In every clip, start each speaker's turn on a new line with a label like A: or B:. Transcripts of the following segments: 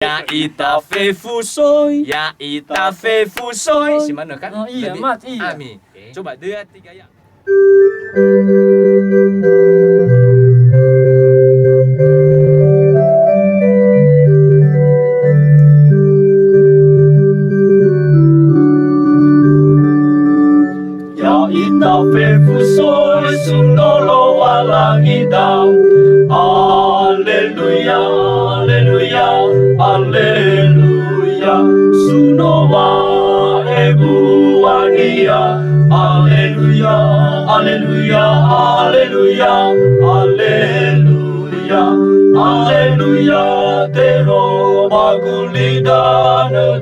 A: Ya ita fe fusoy, ya ita fe fusoy. Si mana kan?
B: Oh iya,
A: Jadi,
B: Mat, iya.
A: Ami. Coba 2, 3 ya.
C: Ya ita fe fusoy sunolo walang idam. Alleluia, alleluia, alleluia. Sunowa ebuania. Alleluia, alleluia, alleluia, alleluia. Alleluia, tero bagulidana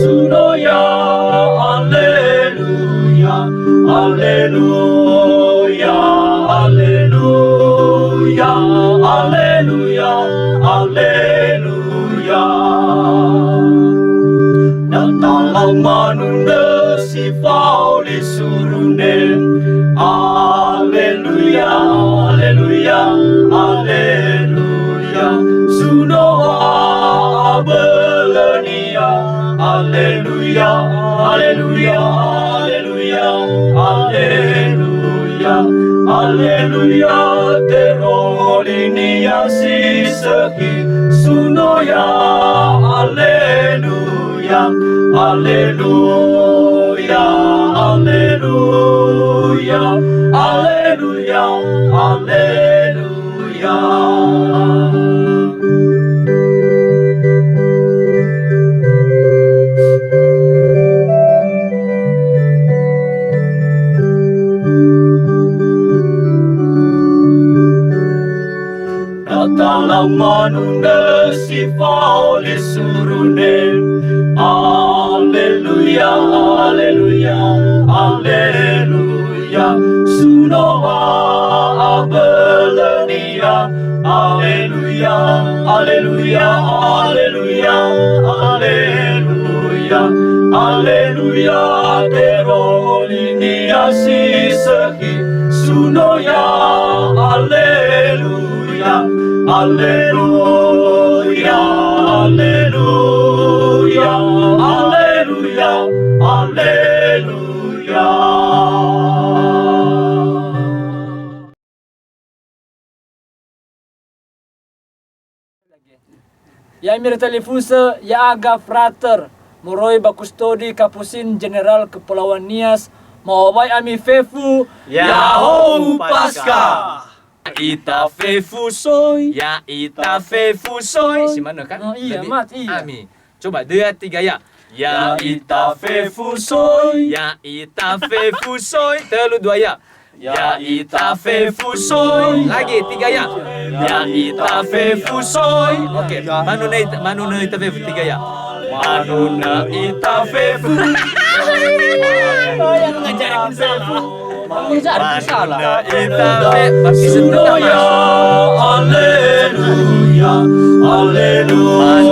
C: sunoya. Alleluia, alleluia, alleluia, alleluia, alleluia. Datanglah manunda si Pauli surunen. Alleluia, alleluia, alleluia. Sunoa abelania. Alleluia, alleluia, alleluia, alleluia, alleluia. Terolinia si sehi sunoya. Alleluia, alleluia, alleluia, alleluia, alleluia. Datanglah manunda si Pauli surunen. Alleluia, alleluia, alleluia. Sunoa abelania. Alleluia, alleluia, alleluia, alleluia, alleluia. Terolinia si sehi sunoya. Alleluia, alleluia, alleluia, alleluia, alleluia.
B: Ya mir telefusa ya aga frater moroi bakustodi kapusin General Kepulauan Nias mawabay ami fefu
A: Yahoo Pasca. Ita fe fusoy, ya ita fe fusoy. Si mana kan?
B: Oh iya,
A: Jadi,
B: Mat, iya.
A: Ami. Coba 2, 3 ya.
C: Ya ita fe fusoy.
A: Ya ita fe fusoy. Telu 2 ya. Ya ita fe fusoy. Lagi 3 ya. Ya ita fe fusoy. Oke. Manuna ita fe 3 ya. Manuna ita fe fusoy.
B: Oh yang ngajarin salah. Ngajarin salah.
A: Manuna ita fe pakai sentuh
C: Sunoya. Alleluia, alleluia.